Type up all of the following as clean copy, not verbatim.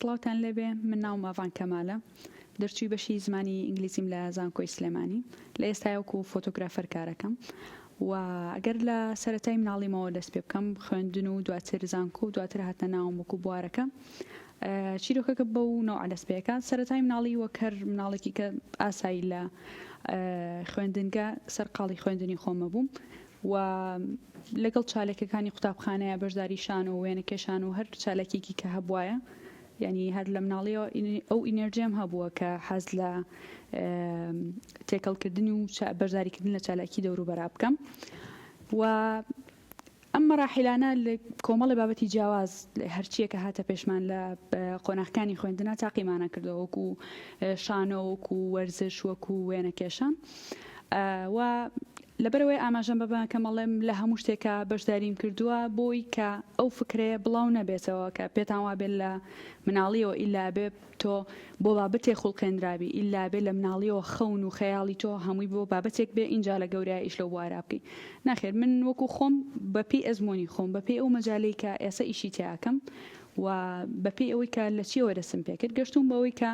سڵاوتان لێبێ من ناوم ئاڤان کەمالە دەرچووی بەشی زمانی ئینگلیزیم لە زانکۆی سلێمانی لە ئێستایەوەکو فۆتۆگرافەر کارەکەم و ئەگەر لە سەرەتای مناڵیمەوە دەست پێ بکەم خوێندن و دواتر زانکۆ و دواتر هاتنە ناوم وەکو بوارەکە چیرۆکەکە بەو نەوع دەست پێەکە سەرەتای مناڵی وەک هەر مناڵێکی کە ئاسایی لە خوێندنگە سەرقاڵی خوێندنی خۆمە بووم و لەگەڵ چالێکەکانی قوتابخانەیە بەشداری شان و وێنەکێشان و هەر چالێکێکی کە هەبوایە یعنی هەر لە مناڵیەوە ئەو ئینەرجیم هەبووە کە حەز لە تێکەڵکردنی و بەشداریکردن لە چالاکی دەوروبەرا بکەم و ئەم مەراحیلانە لە کۆمەڵی بابەتی جیاواز هەرچیەکە هاتە پێشمان لە قۆناغەکانی خوێندنە تاقیمانە کردەوە وەکو شانۆ وەکو وەرزش وەکو وێنەکێشان و لەبەرەوەی ئاماژەم بەبان کە مەڵێم لە هەموو شتێکە بەشداریم کردووە بۆی کە ئەو فکرەیە بڵاو نەبێتەوە کە پێتان وا بێت لە مناڵیەوە ئیلا بێ تۆ بۆ بابەتێک خوڵقێنرابی ئیلا بێ لە مناڵیەوە خەون و خەیاڵی تۆ هەمووی بۆ بابەتێک بێ اینجا لە گەورەیە ئیش لەو وارا بکەی ناخێر من وەکو خۆم بەپێی ئەزمۆنی خۆم بەپێی ئەو مەجالەی کە ئێستا ئیشی تیاکەم و بەپێی ئەوەی کە لە چیەوە دەستم پێکرد گەشتوم بەوەی کە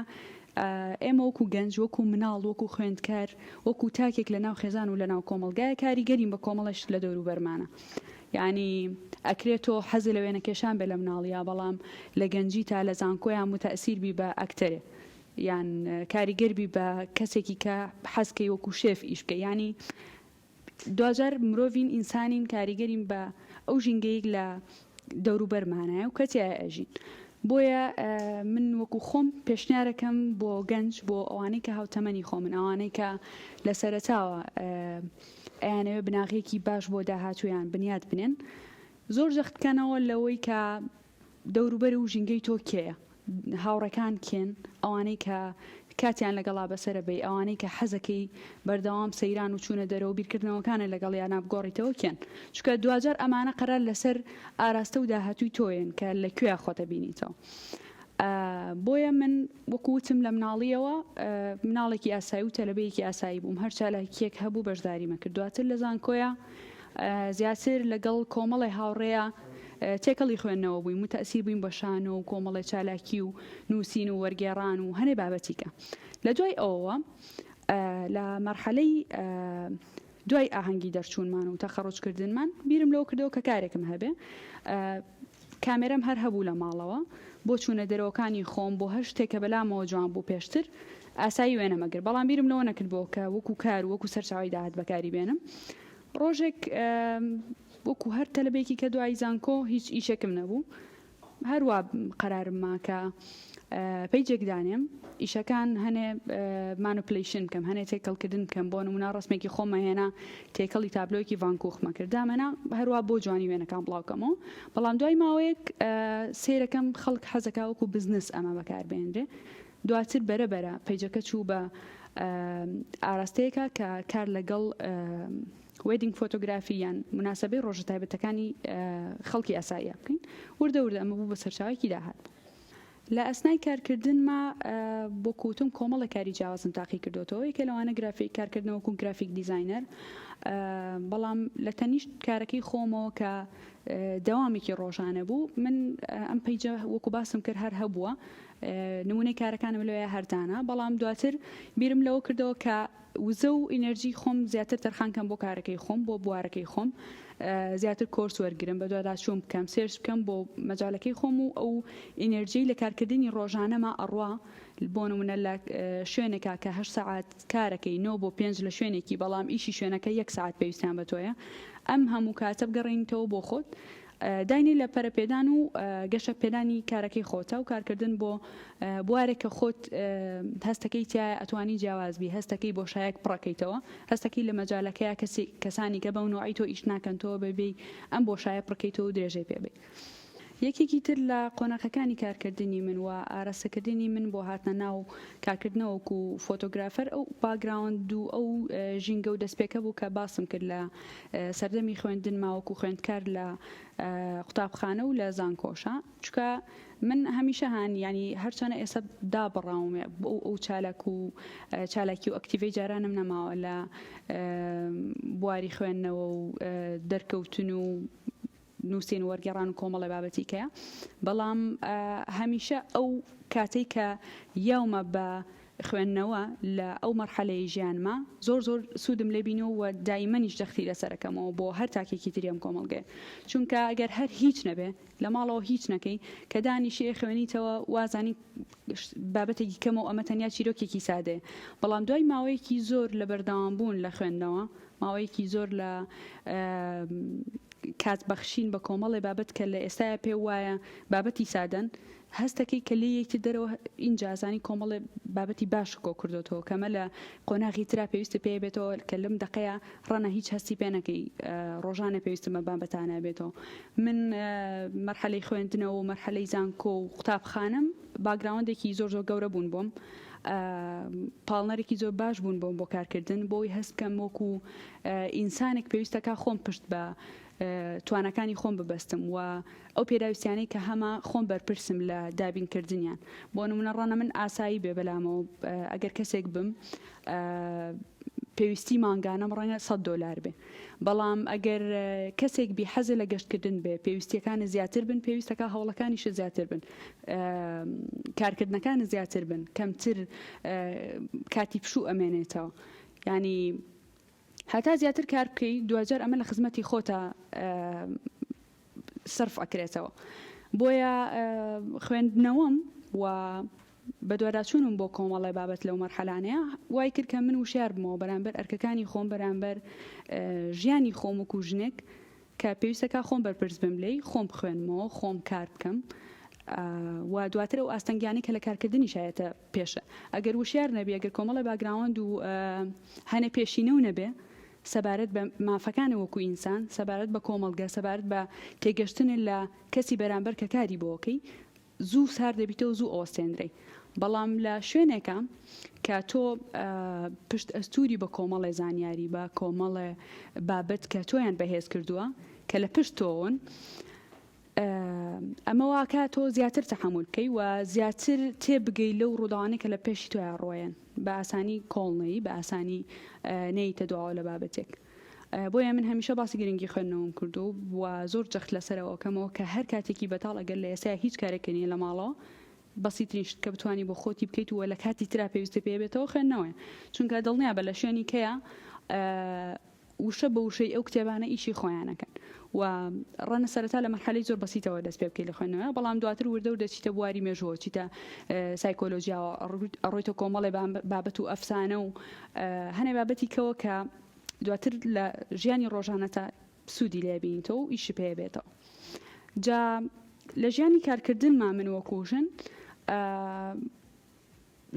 ئێمە وەکو گەنج وەکو مناڵ وەکو خوێندکار وەکو تاکێک لە ناو خێزان و لە ناو کۆمەلگایە کاریگەریم بە کۆمەڵش لە دەوروبەرمانە یعنی ئەکرێتەوە حەزی لە وێنەکێشان بێ لە مناڵیا بەڵام لە گەنجی تا لە زانکۆیان متەئسیربی بە ئەکتەرێ یان کاریگەربی بە کەسێکی کە حەزکەی وەکو شێف ئیش بکە ینی دوجار مرۆڤین ئینسانین کاریگەریم بە ئەو ژینگەیەک لە دەوروبەرمانایە و کەتیایە ئەژین بۆیە من وەکو خۆم پێشنیارەکەم بۆ گەنج بۆ ئەوانەی کە هاوتەمەنی خۆ من ئەوانەی کە لە سەرەتاوە ئەیانەوێ بناغێکی باش بۆ داهاتویان بنیاد بنێن زۆر جەختکەنەوە لەوەی کە دەوروبەر و ژینگەی تۆ کێیە هاوڕەکان کێن ئەوانەی کە کاتیان لەگەڵا بەسرە بێ ئەوانەی کە حەزەکەی بەردەوام سەیران و چوونە دەرەوە بیرکردنەوەکانە لەگەڵ یان بگۆڕیتەوە کێن چکە دوجار ئەمانە قەرار لەسەر ئاراستە و داهاتووی تۆیان کە لەکوێ خۆتە بینیتەوە بۆیە من وەکوتم لە مناڵیەوە مناڵێکی ئاسایی و تەلەبەیەکی ئاسایی بووم هەر چالاکیەک هەبوو بەشداریمە کرد دواتر لە زانکۆیە زیاتر لەگەڵ کۆمەڵی هاوڕێیە تێکەڵی خوێندنەوە بووین متەئسیر بووین بە شانۆ و کۆمەڵی چالاکی و نووسین و وەرگێڕان و هەنێ بابەتیکە لە دوای ئەوەوە لە مەرحەلەی دوای ئاهەنگی دەرچوونمان و تەخەڕوجکردنمان بیرم لەوە کردەوە کە کارێکم هەبێ کامێرەم هەر هەبوو لە ماڵەوە بۆ چوونە دەرەوەکانی خۆم بۆ هەر شتێکە بەلامەوە جوان بوو پێشتر ئاسایی وێنەمەگر بەڵام بیرم لەوە نەکردبەوە کە وەکو کار وەکو سەرچاوی داهات بەکاری بێنم ڕۆژێک وەکو هەر تەلەبێکی کە دوای زانکۆ هیچ ئیشێکم نەبوو هەروە قەرارم ما کە پەیجێک دانێم ئیشەکان هەنێ مانوپلیشن بکەم هەنێ تێکەڵکردن بکەم بۆ نمونا ڕستمێکی خۆمە هێنا تێکەڵی تابلۆیەکی ڤانکۆخمە کرد دامەنا هەروە بۆ جوانی وێنەکان بڵاوکەمەوە بەڵام دوای ماوەیەک سیرەکەم خەڵک حەزەکە وەکو بزنس ئەمە بەکاربێنرێ دواتر بەرەبەرە پەیجەکە چوو بە ئاراستەیەکە کە کار لەگەڵ وێدینگ فۆتۆگرافی یان مناسبەی ڕۆژە تایبەتەکانی خەڵکی ئاساییە بکەین وردە ئەمە بوو بە سەرچاوێکی داهات لە ئەسنای کارکردنما بۆ کوتم کۆمەڵە کاری جیاوازم تاقی کردوتەوە یەکێ لەوانە گرافیک کارکردنەوەکو گرافیک دیزاینەر بەڵام لە تەنیشت کارەکەی خۆمەوە کە دەوامێکی ڕۆژانە بوو من ئەم پەیجە وەکو باسم کرد هەر هەبووە نمونەی کارەکانم لەوەیە هەردانە بەڵام دواتر بیرم لەوە کردەوە کە وزە و ئینەرژی خۆم زیاتر تەرخانکەم بۆ کارەکەی خۆم بۆ بوارەکەی خۆم زیاتر کۆرس وەرگرم بە دوواداچووم بکەم سێرش بکەم بۆ مەجالەکەی خۆم و ئەو ئینەرژی لە کارکردنی ڕۆژانەمە ئەڕوا بۆ نمونە لە شوێنێکا کە 8 ساعات کارەکەی 9 بۆ 5 لە شوێنێکی بەڵام ئیشی شوێنەکە 1 ساعت پێویستیان بە تۆیە ئەم هەموو کاتە بگەڕێنیتەوە بۆ خۆت داینی لە پەرەپێدان و گەشە پێدانی کارەکەی خۆتە و کارکردن بۆ بوارێکە خۆت هەستەکەی تایە ئەتوانی جیاوازبی هەستەکەی بۆ شایەک پڕەکەیتەوە هەستەکەی لە مەجالەکەیە کەسانی کە بەو نوعی تۆ ئیش ناکەنتەوە بەبێ ئەم بۆ شایە پڕکەیتەوە و درێژەی پێبێ یەکێکی تر لە قۆناغەکانی کارکردنی من و ئاراستەکردنی من بۆ هاتنە ناو کارکردنەوەکو فۆتۆگرافەر ئەو باگراوند و ئەو ژینگە و دەستپێکە بوو کە باسم کرد لە سەردەمی خوێندن ماوەکو خوێندکار لە قوتابخانە و لە زانکۆشە چکە من هەمیشە هەن ینی هەرچەنە ئێستا دابڕاوم ئەو چالاکی و ئەکتیڤی جارانم نەماوە لە بواری خوێندنەوە و دەرکەوتن و نووسین و وەرگێڕان و کۆمەڵی بابەتی کەیە بەڵام هەمیشە ئەو کاتێک کە یاومە بە خوێندنەوە لە ئەو مەرحەلەی ژیانما زۆر سوودم لێ بینەوە و دایمەنیش دەختی لەسەرەکەمەوە بۆ هەر تاکێکی تریم کۆمەڵگێ چونکە ئەگەر هەر هیچ نەبێ لە ماڵەوە هیچ نەکەی کە دانیشێ خوێنیتەوە وازانی بابەتێکی کەمەوە ئەمە تەنیا چیرۆکێکی سادەیە بەڵام دوای ماوەیەکی زۆر لە بەردەوام بوون لە خوێندنەوە ماوەیەکی زۆر لە کات بەخشین بە کۆمەڵی بابەت کە لە ئێستاە پێ وایە بابەتی سادەن هەستەکەی کە لێ یەکی دەرەوە ئینجازانی کۆمەڵی بابەتی باش کۆ کردوتەوە کەمە لە قۆناغی ترا پێویستە پێ بێتەوە کە لەم دقەیە ڕەنە هیچ هەستی پێ نەکەی ڕۆژانە پێویستمە بابەتانە بێتەوە من مەرحەلەی خوێندنەوە و مەرحەلەی زانکۆ و قوتابخانم باگراوندێکی زۆر گەورە بوون بۆم پاڵنەرێکی زۆر باش بوون بۆم بۆ کارکردن بۆی هەستکەم وەکو ئینسانێک پێویستەکە خۆم پشت بە توانەکانی خۆم ببەستم و ئەو پێداویستیانەی کە هەمە خۆم بەرپرسم لە دابینکردنیان بۆ نمونە ڕەنە من ئاسایی بێ بەلامەوە ئەگەر کەسێک بم پێویستی مانگانەم ڕەنگە $100 بێ بەڵام ئەگەر کەسێک بی حەزە لە گەشتکردن بێ پێویستیەکانە زیاتر بن پێویستەکە هەوڵەکانیش زیاتر بن کارکردنەکانە زیاتر بن کەمتر کاتی پشوو ئەمێنێتەوە ینی هەتا زیاتر کار بکەی دوجار ئەمە لە خزمەتی خۆتە سرف ئەکرێتەوە بۆیە خوێندنەوەم و بە دوواداچوونم بۆ کۆمەڵی بابەت لەو مەرحەلانەیە وای کرد کە من وشیار بمەوە بەرامبەر ئەرکەکانی خۆم بەرامبەر ژیانی خۆم وەکو ژنێک کە پێویستەکە خۆم بەرپرس بم لێی خۆم بخوێنمەوە خۆم کار بکەم و دواتر ئەو ئاستەنگیانی کە لە کارکردنی شایەتە پێشە ئەگەر وشیار نەبێ ئەگەر کۆمەڵی باگراوند و هەنە پێشینە و نەبێ سەبارەت بە مافەکانی وەکو ئینسان سەبارەت بە کۆمەڵگە سەبارەت بە تێگەشتن لە کەسی بەرامبەر کە کاری بۆکەی زوو سار دەبیتەوە زوو ئەوەستێنرەی بەڵام لە شوێنێکە کە تۆ پشت ئەستوری بە کۆمەڵی زانیاری بە کۆمەڵێ بابەت کە تۆیان بەهێز کردووە کە لە پشت تۆون ئەمە واکە تۆ زیاتر تەحمل بکەی و زیاتر تێبگەی لەو ڕووداوانەی کە لە پێشی تۆیان ڕۆیان بە ئاسانی کۆڵنەی بە ئاسانی نەیتە دواوە لە بابەتێک بۆیە من هەمیشە باسی گرنگی خوێندنەوەم کردو و زۆر جەخت لەسەرەوە کەمەوە کە هەر کاتێکی بەتاڵ ئەگەر لە ئێستا هیچ کارێکنی لە ماڵەوە بەسیترین شت کە بتوانی بۆ خۆتی بکەیت و لە کاتی ترا پێویستە پێ بێتەوە خوێندنەوە چونکە دڵنیا بە لە شوێنی کەیە وشە بە وشەی ئەو کتێبانە ئیشی خۆیانەکەن و ڕەنە سەرەتا لە مەرحەلەی زۆر بەسیتەوە دەست پێ بکەیت لە خوێندنەوە بەڵام دواتر وردە و دەچیتە بواری مێژووە چیتە سایکۆلۆژیاوە ڕۆیتە کۆمەڵی بابەت و ئەفسانە و هەنێ بابەتی کەوە کە دواتر لە ژیانی ڕۆژانەتە سوودی لێبینیتەوە و ئیشی پێ بێتەوە جا لە ژیانی کارکردنما من وەکوژن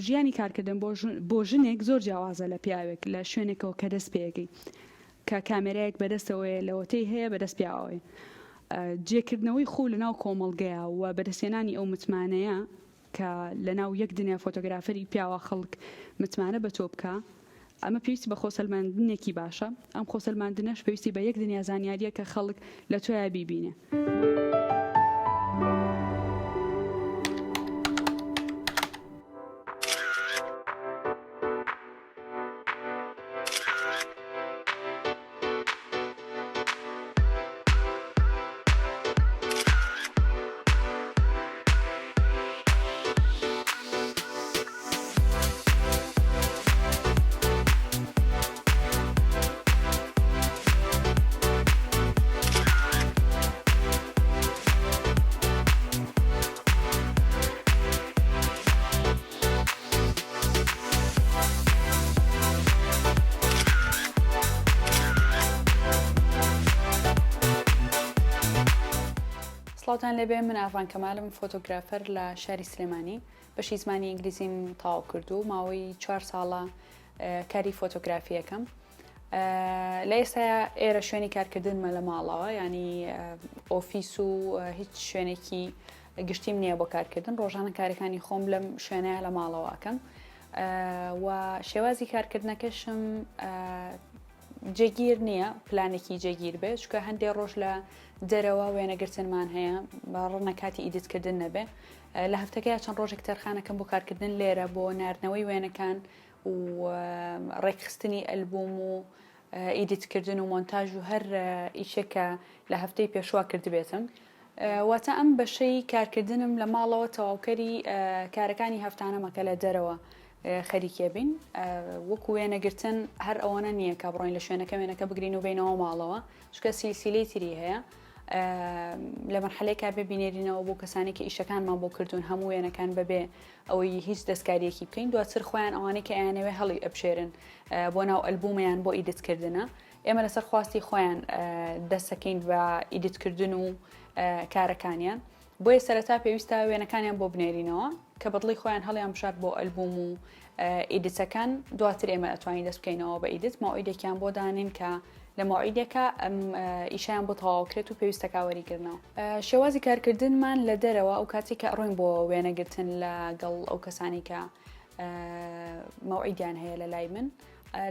ژیانی کارکردن بۆ ژنێک زۆر جیاوازە لە پیاوێک لە شوێنێکەوە کە دەست پێگەی کە کامێرایەک بەدەستەوەی لەوەتەی هەیە بەدەست پیاوەوەی جێکردنەوەی خۆ لە ناو کۆمەڵگەیە و بەدەستێنانی ئەو متمانەیە کە لە ناو یەک دنیا فۆتۆگرافەری پیاوە خەڵک متمانە بە تۆ بکە ئەمە پێویستی بە خۆسەلماندنێکی باشە ئەم خۆسەلماندنەش پێویستی بە یەک دنیا زانیاریە کە خەڵک لە تۆیە بیبینێ سڵاوتان لێبێ من ئاڤان کەمالم فۆتۆگرافەر لە شاری سلێمانی بەشی زمانی ئینگلیزیم تاو کردو ماوەی 4 ساڵە کاری فۆتۆگرافیەکەم لە ئێستا ئێرە شوێنی کارکردنمە لە ماڵەوە ینی ئۆفیس و هیچ شوێنێکی گشتیم نییە بۆ کارکردن ڕۆژانە کارەکانی خۆم لەم شوێنەیە لە ماڵەوەکەم و شێوازی کارکردنەکەشم جێگیر نییە پلانێکی جێگیر بێت چکە هەندێک ڕۆژ لە دەرەوە وێنەگرتنمان هەیە بە ڕەنە کاتی ئیدیتکردن نەبێ لە هەفتەکەی چەند ڕۆژێک تەرخانەکەم بۆ کارکردن لێرە بۆ ناردنەوەی وێنەکان و ڕێکخستنی ئەلبوم و ئیدیتکردن و مۆنتاژ و هەر ئیشێکە لە هەفتەی پێشوا کردبێتم. واتە ئەم بەشەی کارکردنم لە ماڵەوە تەواوکەری کارەکانی هەفتانەمەکە لە دەرەوە خەریکێ بین. وەکو وێنەگرتن هەر ئەوەنە نییە کە بڕۆین لە شوێنەکە وێنەکە بگرین و بینەوە ماڵەوە، چکە سیلسیلەی تری هەیە. لە مەرحەلەیەکا ببینێرینەوە بۆ کەسانی کە ئیشەکانمان بۆ کردوون هەموو وێنەکان بەبێ ئەوەی هیچ دەستکاریەکی بکەین، دواتر خۆیان ئەوانەی کە ئەیانەوێ هەڵی ئەبشێرن بۆ ناو ئەلبومیان بۆ ئیدیتکردنە. ئێمە لەسەر خواستی خۆیان دەستەکەین بە ئیدیتکردن و کارەکانیان، بۆیە سەرەتا پێویستە وێنەکانیان بۆ بنێرینەوە کە بەدڵی خۆیان هەڵیان بشات بۆ ئەلبوم و ئیدیتەکان. دواتر ئێمە ئەتوانین دەست بکەینەوە بە ئیدیت، ماوعیدێکیان بۆ دانین کە لە ماوعیدێکە ئەم ئیشیان بۆ تەواوکرێت و پێویستە کاوەریکردنەوە. شێوازی کارکردنمان لە دەرەوە ئەو کاتی کە ئەڕۆین بۆ وێنەگرتن لەگەڵ ئەو کەسانی کە ماوعیدیان هەیە لە لای من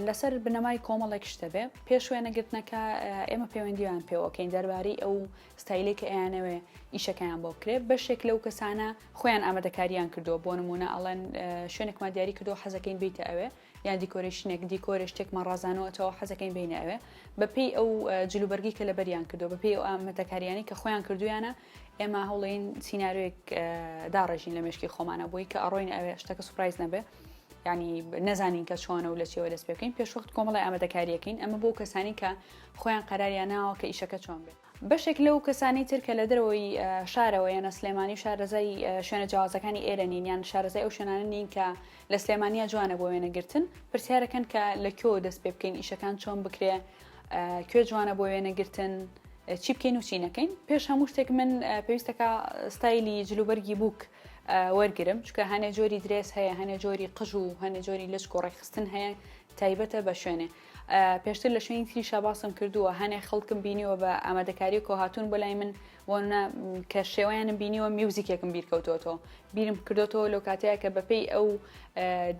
لەسەر بنەمای کۆمەڵێک شتە بێ. پێش وێنەگرتنەکە ئێمە پەیوەندیان پێوەکەین دەربارەی ئەو ستایلی کە ئەیانەوێ ئیشەکەیان بۆ بکرێت. بەشێک لەو کەسانە خۆیان ئامادەکاریان کردووە، بۆ نمونە ئەڵەن شوێنێکمان دیاری کردەوە حەزەکەین بیتە ئەوێ، یان دیکۆرێشنێک دیکۆرە شتێکمان ڕازانەوەتەوە حەزەکەین بینە ئەوێ، بەپێی ئەو جلوبەرگی کە لەبەریان کردو، بەپێی ئەو ئامادەکاریانی کە خۆیان کردویانە، ئێمە هەوڵین سیناریۆیەک داڕێژین لە مێشکی خۆمانە بۆی کە ئەڕۆین ئەوێ شتەکە سوپرایز نەبێ، یعنی نەزانین کە چۆنە و لە چێوە دەست پێ بکەین. پێشوەخت کۆمەڵی ئامادەکاریەکەین، ئەمە بۆ کەسانی کە خۆیان قەراریاناوە کە ئیشەکە چۆن بێت. بەشێک لەو کەسانی تر کە لە دەرەوەی شارەوە یانە سلێمانی و شارەزای شوێنە جیاوازەکانی ئێرە نین، یان شارەزای ئەو شوێنانە نین کە لە سلێمانیە جوانە بۆ وێنەگرتن، پرسیارەکەن کە لە کێوە دەست پێ بکەین ئیشەکان چۆن بکرێ، کوێ جوانە بۆ وێنەگرتن، چی بکەین و چی نەکەین. پێش هەموو شتێک من پێویستەکە ستایلی جلوبەرگی بووک وەرگرم، چکە هەنێ جۆری درێس هەیە، هەنێ جۆری قژ و هەنێ جۆری لچک و ڕێخستن هەیە تایبەتە بە شوێنێ. پێشتر لە شوێنی تریشا باسم کردووە، هەنێ خەڵکم بینیوە بە ئامادەکاری کۆ هاتوون بۆ لای من وانە کە شێوەیانم بینیوە میوزیکێکم بیرکەوتۆتەوە، بیرم کردوتەوە لەو کاتەیە کە بەپێی ئەو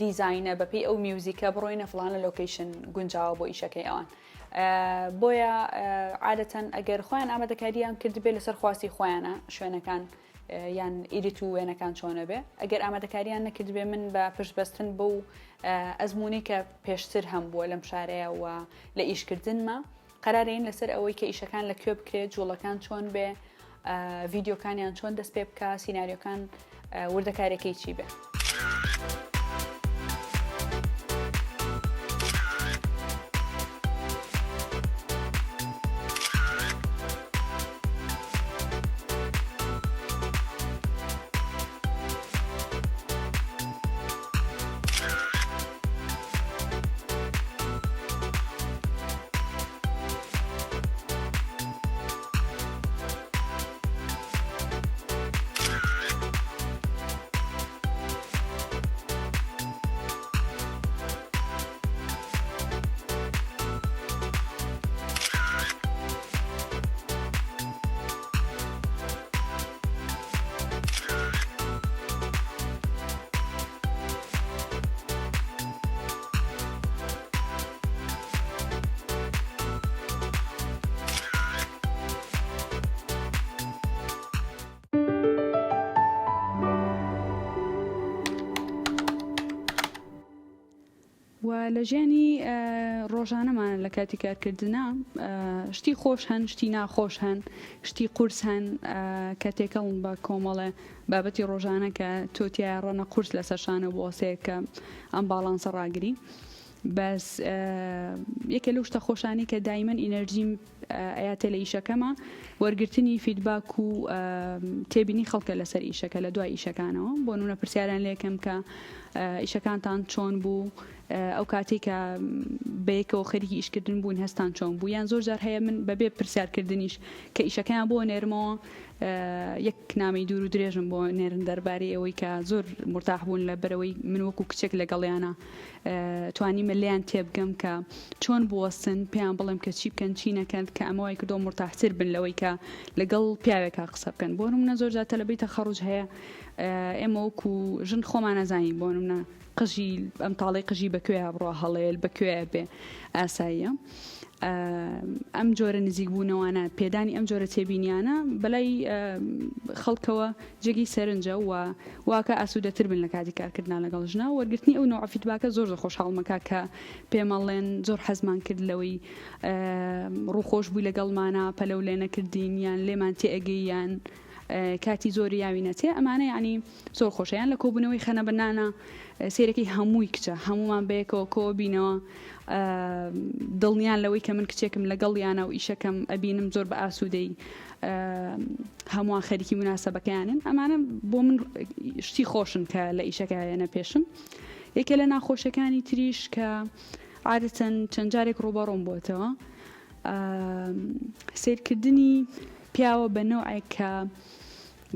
دیزاینە، بەپێی ئەو میوزیکە بڕۆینە فڵانە لۆکیشن گونجاوە بۆ ئیشەکەی ئەوان. بۆیە عادەتەن ئەگەر خۆیان ئامادەکاریان کردبێ لەسەر خواستی خۆیانە شوێنەکان یان ئیدیت و وێنەکان چۆنە بێ، ئەگەر ئامادەکاریان نەکردبێ من بە پشتبەستن بۆ ئەزمموی کە پێشتر هەم بووە لەم شارەیە و لە ئیشکردنمە قەرارین لەسەر ئەوەی کە ئیشەکان لەکوێ بکرێت، جوڵەکان چۆن بێ، ڤیددیۆکانیان چۆن دەست پێ بکە، سیناریۆکان وردەکارێکی چی بێ. و لە ژیانی ڕۆژانەمان لە کاتی کارکردنە شتی خۆش هەن، شتی ناخۆش هەن، شتی قورس هەن کە تێکەڵن بە کۆمەڵە بابەتی ڕۆژانە کە تۆتیای ڕەنە قورس لە سەرشانە بۆ وەسەیە کە ئەم باڵانسە ڕاگری. بەس یەکێ لەو شتە خۆشانی کە دایمەن ئینەرژیم ئەیاتە لە ئیشەکەمە وەرگرتنی فیدباک و تێبینی خەڵکە لەسەر ئیشەکە لە دوای ئیشەکانەوە. بۆ نمونە پرسیاران لێکم کە ئیشەکانتان چۆن بوو، ئەو کاتێک کە بەیەکەوە خەریکی ئیشکردن بوون هەستان چۆن بوو، یان زۆر جار هەیە من بەبێ پرسیارکردنیش کە ئیشەکەیان بۆ نێرمەوە یەک نامی دوور و درێژم بۆ نێرن دەربارەی ئەوەی کە زۆر مرتاح بوون لە بەرەوەی من وەکو کچێک لەگەڵیانە توانیمە لێیان تێبگەم کە چۆن بوەستن، پێیان بڵێم کە چی بکەن چی نەکەن کە ئەمەوەی کردۆ مرتاحتر بن لەوەی کە لەگەڵ پیاوێکا قسە بکەن. بۆ نمونە زۆر جار تەلەبەی تەخەڕوج هەیە، ئێمە وەکو ژن خۆمان نەزانین بۆ نمونە قژی ئەم تاڵی قژی بەکوێ بڕۆ هەڵێل بەکوێ بێ ئاساییە ئەم جۆرە نزیکبوونەوانە پێدانی ئەم جۆرە تێبینیانە بەلای خەڵکەوە جێگی سەرنجە و واکە ئاسوودەتر بن لە کاتی کارکردنا لەگەڵ ژنا وەرگرتنی ئەو نوع فیدباکە زۆر خۆشحاڵمەکە کە پێمەڵێن زۆر حەزمان کرد لەوەی ڕووخۆش بووی لەگەڵمانە پەلەو لێ نەکردین یان لێمان تێئەگەیان کاتی زۆری یاوینەتێ ئەمانە ینی زۆر خۆشیان لە کۆبوونەوەی خەنە بنانە سێرەکەی هەمووی کچە هەمومان بەیەکەوە کۆ بینەوە دڵنیان لەوەی کە من کچێکم لەگەڵ یانە و ئیشەکەم ئەبینم زۆر بە ئاسوودەی هەمووان خەریکی مناسەبەکەیانن ئەمانە بۆ من شتی خۆشن کە لە ئیشەکەیانە پێشم یەکێ لە ناخۆشەکانی تریش کە عادەتەن چەند جارێک ڕوبەڕۆم بۆتەوە سیرکردنی پیاوە بە نەوعێک کە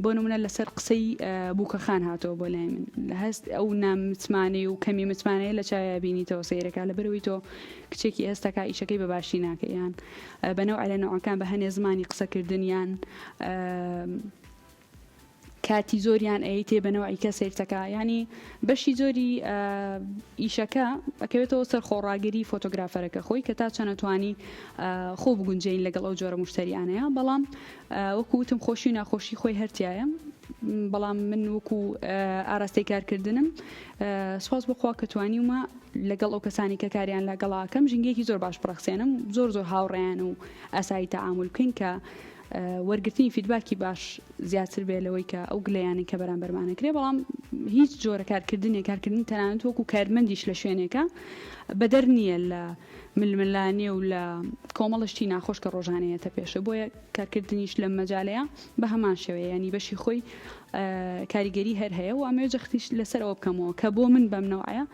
بۆ نمونە لەسەر قسەی بووکەخان هاتەوە بۆ لای من هەست ئەو نامتمانەی و کەمی متمانەیە لە چاویا بینیتەوە سیرەکە لەبەرەوەی تۆ کچێکی ئێستاکە ئیشەکەی بەباشی ناکەیان بەنەوع لە نەوعەکان بە هەنێ زمانی قسەکردنیان کاتی زۆریان ئەیتێ بەنەوەی کە سیرتەکە ینی بەشی زۆری ئیشەکە ئەکەوێتەوە سەر خۆڕاگەری فۆتۆگرافەرەکە خۆی کە تا چەنەتوانی خۆ بگونجین لەگەڵ ئەو جۆرە مشتریانەیە بەڵام وەکوتم خۆشی و ناخۆشی خۆی هەرتایە بەڵام من وەکو ئاراستەی کارکردنم سوپاس بخوا کە توانیومە لەگەڵ ئەو کەسانی کە کاریان لەگەڵاکەم ژنگێکی زۆر باش پرەخسێنم زۆر هاوڕێیان و ئاسایی تەعامل بکەین کە وەرگرتنی فیدباکی باش زیاتر بێ لەوەی کە ئەو گلەیانی کە بەرامبەرمانەکرێ بەڵام هیچ جۆرە کارکردن تەنانەت وەکو کارمەندیش لە شوێنێکە بەدەر نییە لە ململانێ و لە کۆمەڵشتی ناخۆش کە ڕۆژانەیەتە پێشە بۆیە کارکردنیش لە مەجالەیە بە هەمان شێوەیە ینی بەشی خۆی کاریگەری هەر هەیە و ئەمێ جەختیش لەسەر ئەوە بکەمەوە کە بۆ من بەم نەوعە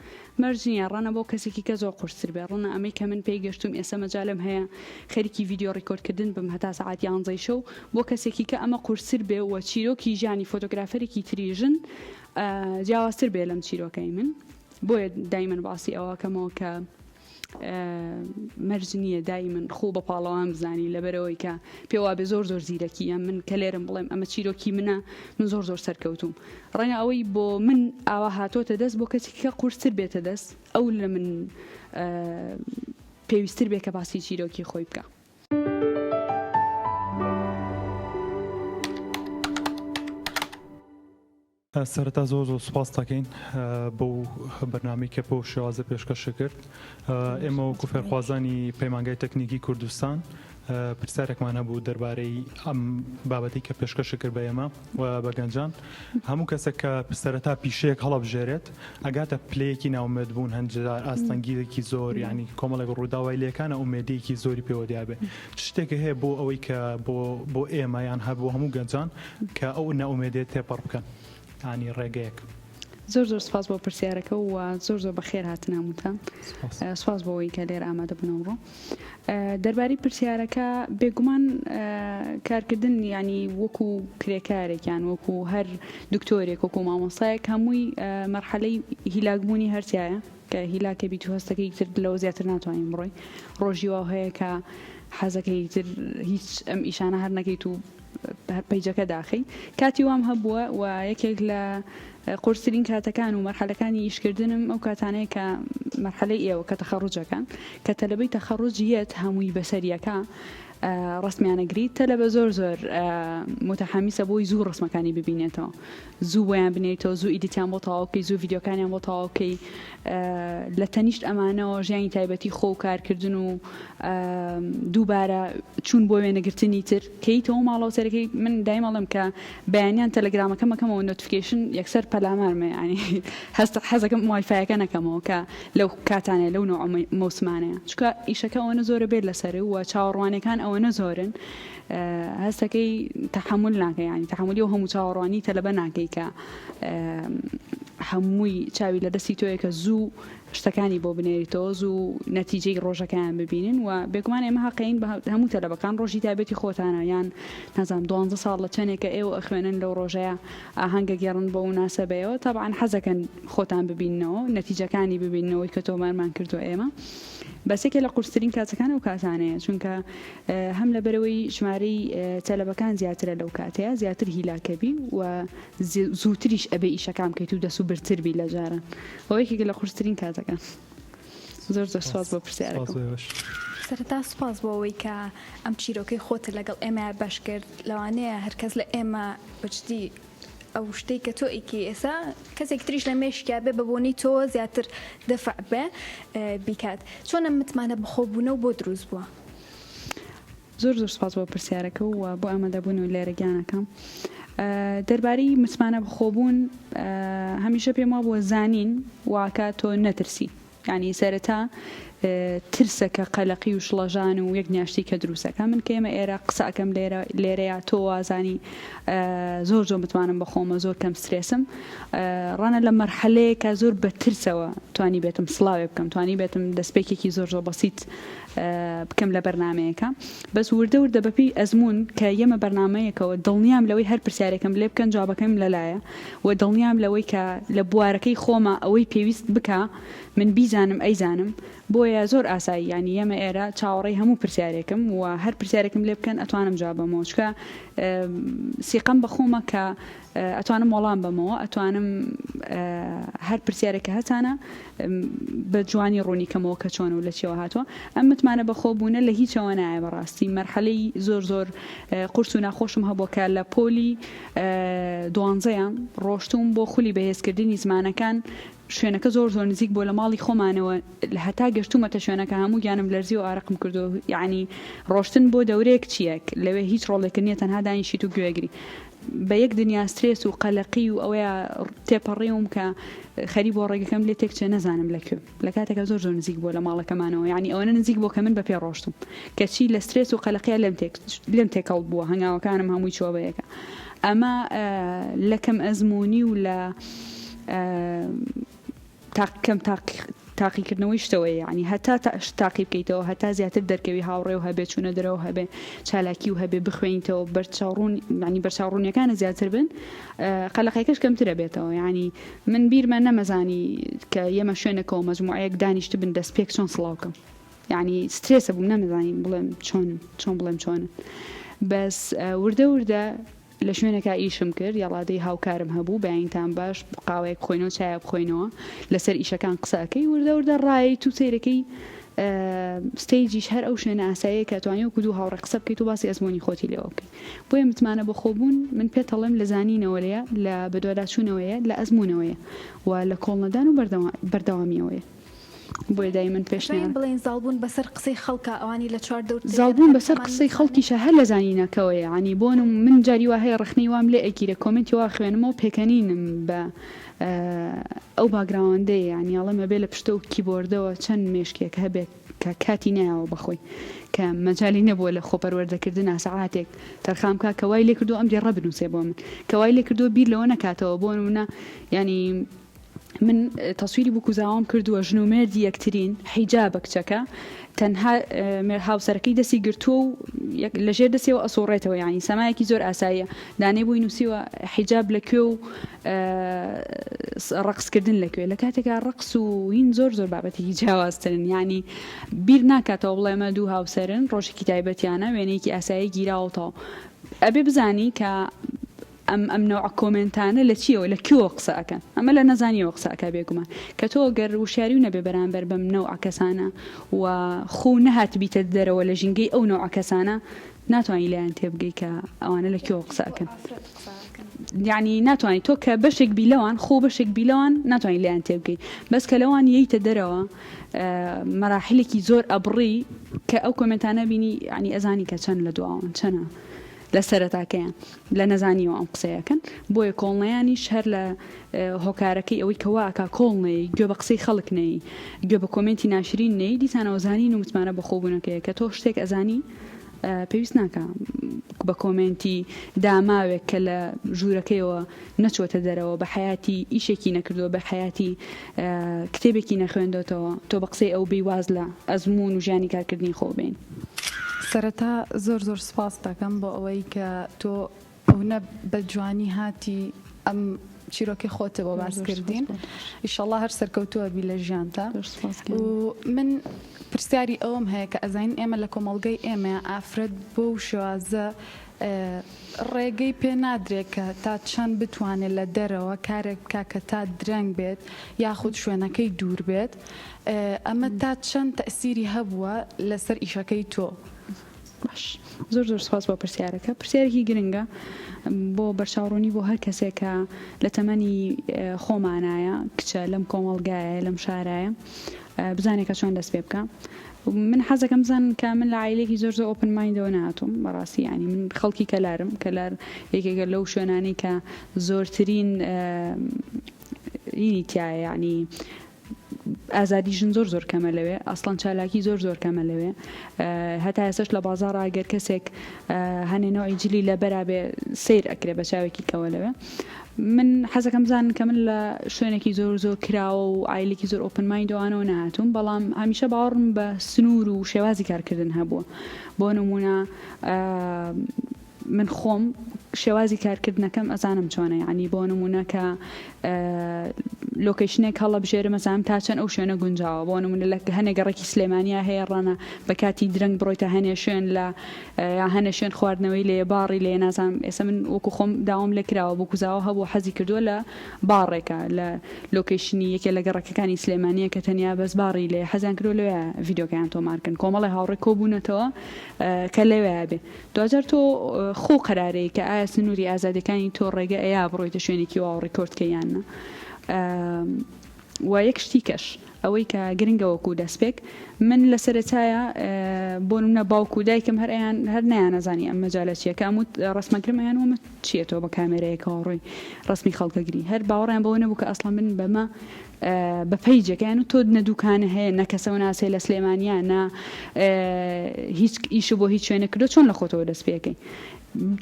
مەرجنیە ڕەنە بۆ کەسێکی کە زۆر قورستر بێ ڕەنە ئەمەی کە من پێی گەشتوم ئێستا مەجالم هەیە خەریکی ڤیدیۆ ڕیکۆردکردن بم هەتا سەعات 11 شەو بۆ کەسێکی کە ئەمە قورستر بێ و چیرۆکی ژانی فۆتۆگرافەرێکی تریژن جیاوازتر بێ لەم چیرۆکەی من بۆیە دایمەن باسی ئەوەکەمەوە کە مەرجنیە دای من خۆ بە پاڵەوان بزانی لەبەرەوەی کە پێوا بێ زۆر زیرەکیە من کە لێرم بڵێم ئەمە چیرۆکی منە من زۆر سەرکەوتوم ڕەنگە ئەوەی بۆ من ئاوا هاتۆتە دەست بۆ کەسێکە قورستر بێتە دەست ئەو لە من پێویستر بێ کە باسی چیرۆکی خۆی بکە. سەرەتا زۆر سوپاس دەکەین بۆ بەرنامەی کە بۆ شێوازە پێشکەش کرد ئێمە وەکو فێرخوازانی پەیمانگای تەکنیکی کوردستان پرسیارێکمان هەبوو دەربارەی ئەم بابەتی کە پێشکەش کرد بە ئێمە و بە گەنجان هەموو کەسێک کە سەرەتا پیشەیەک هەڵەبژێرێت ئەگاتە پلەیەکی ناومێد بوون هەندجار ئاستەنگیرێکی زۆر ینی کۆمەڵێک ڕووداوای لێکانە ئومێدیەکی زۆری پێوە دیابێ شتێکە هەیە بۆ ئەوەی کە بۆ ئێمە یان هەبوو هەموو گەنجان کە ئەو ناومێدێت تێپەڕ بکەن انی ڕێگەیەک. زۆر سپاس بۆ پرسیارەکە و زۆر بەخێر هاتناموتان سپاس بۆەوەی کە لێر ئامادە بنەوڕۆ دەربارەی پرسیارەکە بێگومان کارکردن ینی وەکو کرێکارێکیان وەکو هەر دکتۆرێک وەکو مامۆستایەک هەمووی مەرحەلەی هیلاکبوونی هەرتایە کە هیلاکە بیت هەستەکەی تر لەوە زیاتر ناتوانین بڕۆی ڕۆژی وا هەیە کە حەزەکەی تر هیچ ئەم ئیشانە هەر نەکەیت و پەیجەکە داخی کاتی وام هەبووە و یەکێک لە قورسترین کاتەکان و مەرحەلەکانی ئیشکردنم ئەو کاتانەیە کە مەرحەلەی ئێوە کە تەخەڕوجەکان کە تەلەبەی تەخەڕوجیەت هەمووی بەسەریەکە ڕسمیانەگریت تەلەبە زۆر متحەمیسە بۆی زوو ڕسمەکانی ببینێتەوە زوو بۆیان بنێتەوە زوو ئیدیتیان بۆ تەواوکەی زوو ڤیدیۆکانیان بۆ تەواوکەی لە تەنیشت ئەمانەوە ژیانی تایبەتی خۆ و کارکردن و دووبارە چوون بۆ وێنەگرتنی تر کەیتەوە ماڵەوە سەرەکەی من دایمەڵم کە بەیانیان تەلەگرامەکە مەکەمەوە نۆتیفیکیشن یەکسەر پەلامارمە ینی حەزەکەم وایفایەکە نەکەمەوە کە لەو کاتانێ لەو نوع مۆسمانەیە چونکە ئیشەکە ئەوەنە زۆرە بێت لەسەر و چاوەڕوانەکان ئەوەنە زۆرن هەستەکەی تەحمل ناکەی ینی تەحملی و هەموو چاوەڕوانی تەلەبە ناکەی کە هەمووی چاوی لە دەستی تۆیە کە زوو شتەکانی بۆ بنێریتەوە زوو نەتیجەی ڕۆژەکەیان ببینن و بێگومان ئێمە حەقین بە هەموو تەلەبەکان ڕۆژی تایبەتی خۆتانە یان نازانم 12 ساڵ لە چەندێکە ئێوە ئەخوێنن لەو ڕۆژەیە ئاهەنگە گێڕن بۆ مناسەبەیەوە طبعاً حەزەکەن خۆتان ببیننەوە نەتیجەکانی ببینەوەی کە تۆمارمان کردو ئێمە بەسێکە لە قورسترین کاتەکان و کاتانەیە چونکە هەم لە بەرەوەی ژمارەی تەلەبەکان زیاترە لەو کاتەیە زیاتر هیلاکەبی و زووتریش ئەبێ ئیشەکان بکەیت و دەسوو برتربی لە جاران ئەوەیەکێک لە قورسترین کاتەکان زۆر سوپاس بۆ پرسیارەکەم سەرەتا سوپاس بۆ ئەوەی کە ئەم چیرۆکەی خۆتە لەگەڵ ئێمە باش کرد لەوانەیە هەرکەس لە ئێمە بەجددی ئەو شتەی کە تۆ ئیکی ئێسا کەسێک تریش لە مێشکیا بێ بەبوونی تۆ زیاتر دەفع بێ بیکات چۆنە متمانە بەخۆبوونەوە بۆ دروست بووە زۆر سوپاس بۆ پرسیارەکە و بۆ ئەمەدەبوون و لێرەگیانەکەم دەربارەی متمانە بەخۆبوون هەمیشە پێم وابووە زانین واکە تۆ نەترسی یعنی سەرەتا ترسەکە قەلەقی و شڵەژان و یەک نیاشتی کە دروستەکە من کە ئێمە ئێرە قسەکەم لێرەیە تۆ وازانی زۆر متمانم بەخۆمە زۆر کەم سترێسم ڕانە لە مەرحەلەیە کە زۆر بە ترسەوە توانی بێتم سڵاوێ بکەم توانی بێتم دەستپێکێکی زۆر بەسیت بکەم لە بەرنمەیەەکە بەس وردە بەپی ئەزمون کە یەمە بەرنمەیەکەوە دڵنیام لەوەی هەر پرسیارێکم لێ بکەن جوابەکەم لەلایە و دڵنیام لەوەی کە لە بوارەکەی خۆمە ئەوەی پێویست بکە من بیزانم ئەیزانم بۆیە زۆر ئاسایی ینی ئێمە ئێرە چاوەڕێی هەموو پرسیارێکم و هەر پرسیارێکم لێ بکەن ئەتوانم جوابەمەوە چکە سیقەم بەخۆمە کە ئەتوانم وەڵام بەمەوە ئەتوانم هەر پرسیارێکە هەتانە بە جوانی ڕوونیکەمەوە کە چۆن و لە چێوە هاتووە ئەم متمانە بەخۆبوونە لە هیچەوە نایە بەڕاستی مەرحەلەی زۆر قورس و ناخۆشم هەبووە کە لە پۆلی 12یان ڕۆشتوم بۆ خولی بەهێزکردنی زمانەکان شوێنەکە زۆر نزیک بۆ لە ماڵی خۆمانەوە هەتا گەشتومەتە شوێنەکە هەموو گیانم لەرزی و ئارەقم کردو یعنی ڕۆشتن بۆ دەورەیەک چیەک لەوێ هیچ ڕۆڵێکە نیە تەنها دانیشیت و گوێگری بە یەک دنیا سترێس و قەلەقی و ئەوەیە تێپەڕێوم کە خەری بۆ ڕێگەکەم لێ تێک چێ نەزانم لەکوێ لە کاتێکە زۆر نزیک بۆ لە ماڵەکەمانەوە یعنی ئەوەنە نزیک بۆ کە من بە پێ ڕۆشتم کەچی لە سترێس و قەلەقیە لێم تێکەڵ بووە هەنگاوەکانم هەمووی چۆبەیەکە ئەمە لەکەم ئەزمموی و لە کەم تاقیکردنەوەی شتەوەی ینی هەتا تاقی بکەیتەوە هەتا زیاتر دەرکەوی هاوڕێ و هەبێ چوونە دەرەوە هەبێ چالاکی و هەبێ بخوێنیتەوە ینی بەرچاوڕوونیەکانە زیاتر بن قەلەقەکەش کەمترە بێتەوە ینی من بیرمە نەمەزانی کە ئێمە شوێنەکەەوە مەجموعەیەک دانیشت بن دەستپێک چۆن سڵاوکەم ینی سترێسە بووم نەمەزانی بڵێم چۆن بڵێم چۆنن بەس وردە لە شوێنێکا ئیشم کرد یاڵادەی هاوکارم هەبوو بەینتان باش قاوەیەک بخۆینەوە چایە بخۆینەوە لەسەر ئیشەکان قسەکەی وردە ڕای تو سیرەکەی ستیجیش هەر ئەو شوێنە ئاساییە کە توانانی و کودو هاوڕێ قسە بکەیت و باسی ئەزمموی خۆتی لێەوە بکەیت بۆیە متمانە بەخۆبوون من پێتەڵم لە زانینەوەیە لە بەدواداچوونەوەیە لە ئەزمموونەوەیە و لە کۆڵنەدان و بەردەوامیەوەیە بۆیە دای من پێشنیان بڵێن زاڵبوون بەسەر قسەی خەڵکە ئەوانی لە چوار دەور زاڵبوون بەسەر قسەی خەڵکیشە هەر لە زانینەکەوەیە ینی بۆن من جاری وا هەیە ڕخنەی وام لێ ئەگیرە کۆمنتی وا خوێنمەوە پێکەنینم بە ئەو باگراوەندەیە ینیاڵەمە بێ لە پشتە و کیبۆردەوە چەند مێشکێک هەبێت کە کاتی نایەوە بەخۆی کە مەجای نەبووە لە خۆپەروەردەکردن سەعاتێک تەرخام کا کەوای لێ کردو ئەم دێڕە بنووسێ بۆ من کەوای لێ کردو بیر لەوە نەکاتەوە بۆ نمونە ینی من تەسویری بکوزاوام کردووە ژنومێردی یەکترین حیجابە کچەکە تەنها هاوسەرەکەی دەستی گرتووە و لەژێر دەسێەوە ئەسۆڕێتەوە ینی سەمایەکی زۆر ئاساییە دانێ بووی نووسیوە حیجاب لەکوێ و ڕقسکردن لەکوێ لە کاتێکا ڕقس و هین زۆر بابەتێکی جیاوازترن ینی بیر ناکاتەوە بڵێمە دوو هاوسەرن ڕۆژێکی تایبەتیانە وێنەیەکی ئاسایی گیراوەتەوە ئەبێ بزانی کە ئەم نەوع کۆمنتانە لە چیەوە لە کیوە قسەکەن ئەمە لە نەزانیەوە قسەکە بێگومان کە تۆ گەر وشیاری و نەبێ بەرامبەر بەم نەوع کەسانە و خۆ نەهات بیتە دەرەوە لە ژینگەی ئەو نەوع کەسانە ناتوانانی لایەن تێبگەی کە ئەوانە لە کیوە قسەکەن یعنی ناتوانانی تۆ کە بەشێک بیلەوان خۆ بەشێک بیلەوان ناتوانانی لایەن تێبگەی بەس کە لەوان یەیتە دەرەوە مەراحلێکی زۆر ئەبڕی کە ئەو کۆمنتانە بینی ینی ئەزانی کە چەند لە دواوان چەنە لە سەرەتاکەیان لە نەزانیەوە ئەم قسەیەکەن بۆیە کۆڵنەیانیش هەر لە هۆکارەکەی ئەوەی کەواکە کۆڵنەی گوێ بە قسەی خەڵکنەی گوێ بە کۆمنتی ناشرین نەی دیسانەوە زانین و متمانە بەخۆبوونەکەیە کە تۆ شتێک ئەزانی پێویست ناکە بە کۆمنتی داماوێک کە لە ژوورەکەیەوە نەچۆتە دەرەوە بە حیاتی ئیشێکی نەکردووە بە حیاتی کتێبێکی نەخوێندەوەتەوە تۆ بە قسەی ئەو بیواز لە ئەزمون و ژیانی کارکردنی خۆ بین. سەرەتا زۆر سپاس دەکەم بۆ ئەوەی کە تۆ ئەوە بە جوانی هاتی ئەم چیرۆکی خۆتەوە باسکردین ئیشەڵڵا هەر سەرکەوتووە بی لە ژیانتە و من پرسیاری ئەوم هەیە کە ئەزانین ئێمە لە کۆمەڵگەی ئێمە ئافرەت بۆ شێوازە ڕێگەی پێ نادرێت کە تا چەند بتوانێت لە دەرەوە کارێک بکە کە تا درەنگ بێت یاخود شوێنەکەی دوور بێت ئەمە تا چەند تەئسیری هەبووە لەسەر ئیشەکەی تۆ. باش زۆر سپاس بۆ پرسیارەکە پرسیارێکی گرنگە بۆ بەرچاوڕوونی بۆ هەر کەسێکە لە تەمەنی خۆمانایە کچە لەم کۆمەڵگایە لەم شارایە بزانێکە چۆن دەست پێ بکە. من حەزەکەم بزان کە من لە عیلێکی زۆر ئۆپن مایندەوە نهاتوم بەڕاستی ینی من خەڵکی کەلارم کەلار یەکێکە لەو شوێنانی کە زۆرترین ینی تایە ینی ئازادیژن زۆر کەمە لەوێ ئەسڵەن چالاکی زۆر کەمە لەوێ هەتا ئێسش لە بازاڕ ئەگەر کەسێک هەنێنەوەی جلی لە بەرابێ سیر ئەکرێ بە چاوێکی کەوە لەوێ. من حەزەکەم بزانم کە من لە شوێنێکی زۆر کراوە و ئایلێکی زۆر ئۆپن مایندەوەوانەوە نهاتوم بەڵام هەمیشە باوەڕم بە سنوور و شێوازی کارکردن هەبووە. بۆ نمونە من خۆم شێوازی کارکردنەکەم ئەزانم چۆنە ینی بۆ نمونە کە لۆکیشنێک هەڵە بژێرە مەزانم تا چەند ئەو شوێنە گونجاوە بۆ نمونە لە هەنێک گەڕێکی سلێمانیا هەیە ڕەنە بە کاتی درەنگ بڕۆیتە هەنێ شوێن لە هەنە شوێن خواردنەوەی لێ باڕی لێ نازانم ئێستا من وەکو خۆم داوام لێ کراوە بۆ کوزاوە هەبوو حەزی کردووە لە باڕێکە لە لۆکیشنی یەکێ لە گەڕەکەەکانی سلێمانیە کە تەنیا بەس باڕی لێ حەزیان کردو لەوێ ڤیدۆکەیان تۆمارکن کۆمەڵی هاوڕێک کۆبوونەتەوە کە لەوێ بێ دوجار تۆ خۆ قەرارەیە کە ئایا سنووری ئازادەکانی تۆ ڕێگە ئەیا بڕۆیتە شوێنێکی وا ڕێکۆردکەیانە. و یەک شتی کەش ئەوەی کە گرنگەوەکو دەستپێک من لە سەرەتایە بۆ نمونە باوکو دایکم هەر نەیانەزانی ئەم مەجالە چیە کە ئەموت ڕسمەکرمەیان ومە چیەوە بە کامێرەیەکەوە ڕۆی ڕسمی خەڵکەگری هەر باوەڕیان بەوە نەبوو کە ئەسڵا من بەمە بە پەیجەکەیان و تۆ نەدووکانە هەیە نەکەسەوە ناسێ لە سلێمانیا نە هیچ ئیش بۆ هیچ شوێنە کردو چۆن لە خۆتەوە دەست پێەکەی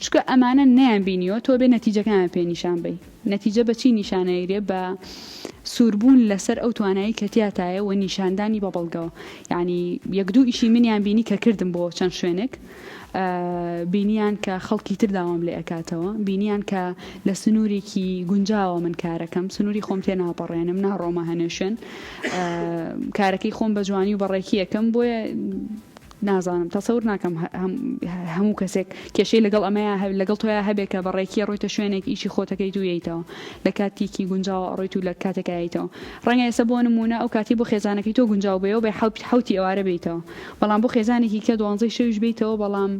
چکە ئەمانە نەیان بینیەوە تۆ بێ نەتیجەکان پێ نیشان بی نەتیجە بەچی نیشانەیرێ بە سووربوون لەسەر ئەو توانایی کە تیاتایە و نیشاندانی بەبڵگەوە یعنی یەک دوو ئیشی منیان بینی کە کردم بۆ چەند شوێنێک بینیان کە خەڵکی تر داوام لێ ئەکاتەوە بینیان کە لە سنوورێکی گونجاوە من کارەکەم سنووری خۆم تێ ناپەڕێنم ناڕۆمە هەنێ شوێن کارەکەی خۆم بە جوانی و بەڕێکی یەکەم بۆیە نازانم تەسەور ناکەم هەموو کەسێک کێشەی لەگەڵ ئەمەیە لەگەڵ تۆیە هەبێت کە بەڕێکی ڕۆیتە شوێنێک ئیشی خۆتەکەی دوێیتەوە لە کاتێکی گونجاوە ڕۆیت و لە کاتێکاییتەوە ڕەنگە ئێستا بۆ نمونە ئەو کاتی بۆ خێزانەکەی تۆ گونجاو بێەوە بە حوتی ئەوارە بیتەوە بەڵام بۆ خێزانێکی کە 12 شەویش بیتەوە بەڵام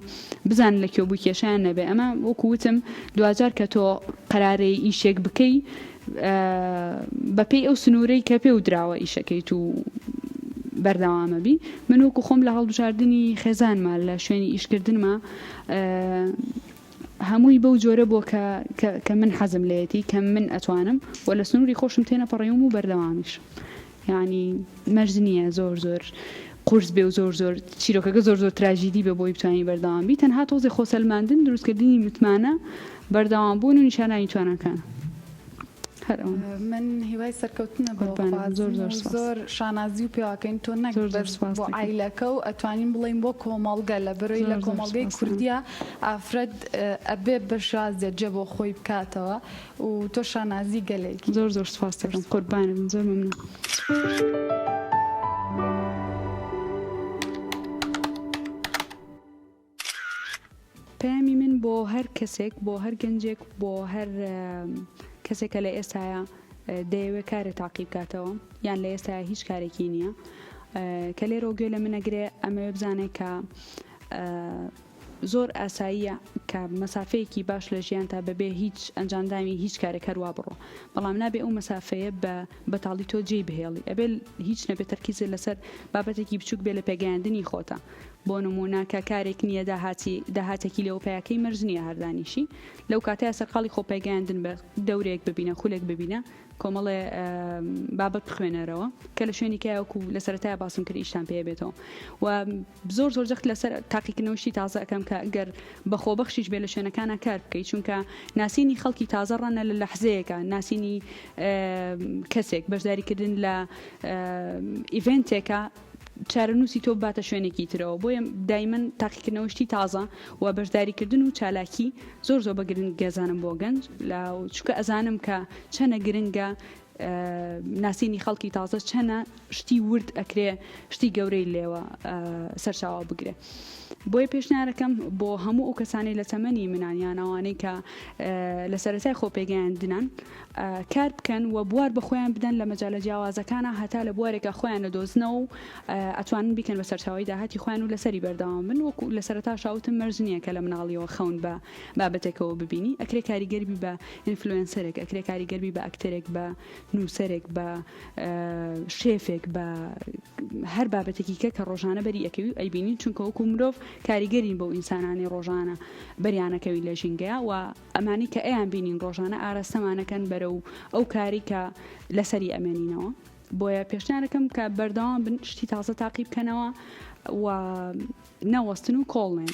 بزان لە کێو بوو کێشیان نەبێ ئەمە وەکووتم دوجار کە تۆ قەرارەی ئیشێک بکەی بەپێی ئەو سنوورەی کە پێ و دراوە ئیشەکەیت و بەردەوامە بی من وەکو خۆم لە هەڵبژاردننی خێزانمان لە شوێنی ئیشکردنمە هەمووی بەو جۆرە بووە کە من حەزم لێتی کە من ئەتوانم و لە سنووری خۆشم تێنە پەڕێوم و بەردەوامیش ینی مەرج نییە زۆر قورس بێ و زۆر چیرۆکەکە زۆر تراژیدی بە بۆی بتوانانی بەردەوام بی تەنها تۆزی خۆسەلماندن دروستکردنی متمانە بەردەوام بوون و نیشانانی توانەکان. من هیوای سەرکەوتنە زۆر شانازی و پێواکەین تۆ نەگەر بۆ عیلەکە و ئەتوانین بڵین بۆ کۆمەڵگە لە بەرۆی لە کۆمەڵگەی کوردیا ئافرەت ئەبێ بەشازە جێ بۆ خۆی بکاتەوە و تۆ شانازی گەلێکی زۆر سپاس دەکەم قوربانم زۆر ممنون. پەیامی من بۆ هەر کەسێک بۆ هەر گەنجێک بۆ هەر کەسێکە لە ئێستاە دەیەوێت کارە تاقی بکاتەوە یان لە ئێستا هیچ کارێکی نییە کە لێرە گوێ لە منەگرێ ئەمە بزانێت کە زۆر ئاساییە کە مەسافەیەکی باش لە ژیان تا بەبێ هیچ ئەنجامدامی هیچ کارێک هەروە بڕۆ بەڵام نابێ ئەو مەسافەیە بە بەتاڵی تۆ جێی بهێڵی ئەبێ هیچ نەبێت تەرکیزت لەسەر بابەتێکی بچووک بێ لە پێگەیاندنی خۆتە بۆ نمونە کە کارێک نییە داهاتێکی لەو پەیەکەی مەرج نییە هەردانیشی لەو کاتەیە سەرقاڵی خۆ پێگەیاندن بە دەورێک ببینە خولێک ببینە کۆمەڵێ بابەت بخوێنەرەوە کە لە شوێنی کایوەکو لە سەرەتای باسم کرد ئیشتان پێ بێتەوە و زۆر زۆر جەخت لەسەر تاقیکردنەوەشی تازە ئەەکەم کە ئەگەر بەخۆبەخشیش بێ لە شوێنەکانە کار بکەیت چونکە ناسینی خەڵکی تازە ڕەنە لە لەحزەیەەکە ناسینی کەسێک بەشداریکردن لە ئیڤنتێکە چارەنووسی تۆ باتە شوێنێکی ترەوە بۆیە دایمەن تاقیکردنەوەشتی تازە و بەشداریکردن و چالاکی زۆر زۆر بە گرنگ گەزانم بۆ گەنج چونکە ئەزانم کە چەنە گرنگە ناسینی خەڵکی تازە چەنە شتی ورد ئەکرێ شتی گەورەی لێوە سەرچاوە بگرێ بۆیە پێشنیارەکەم بۆ هەموو ئەو کەسانی لە تەمەنی منانیانەوانەی کە لە سەرەتای خۆپێگەیاندنان کار بکەن و بوار بە خۆیان بدەن لە مەجالە جیاوازەکانە هەتا لە بوارێکە خۆیان لەدۆزنەوە و ئەتوانن بیکەن بە سەرچاوی داهاتی خۆیان و لەسەری بەردەوام بن وەکو لە سەرەتا شاوتم مەرجنیە کە لە مناڵیەوە خەون بە بابەتێکەوە ببینی ئەکرێ کاریگەربی بە ئینفلوئنسەرێک ئەکرێ کاریگەربی بە ئەکتەرێک بە نووسەرێک بە شێفێک بە هەر بابەتێکی کە ڕۆژانە بەری ئەکەوی ئەیبینین چونکە وەکو مرۆڤ کاریگەرین بەو ئینسانانی ڕۆژانە بەریانەکەوی لە ژینگەیە و ئەمانی کە ئەیان بینین ڕۆژانە ئاراستەمانەکەن بەرە و ئەو کاری کە لەسەری ئەمێنینەوە بۆیە پێشنیارەکەم کە بەردەوام بن شتی تازە تاقی بکەنەوە و نەوەستن و کۆڵێن.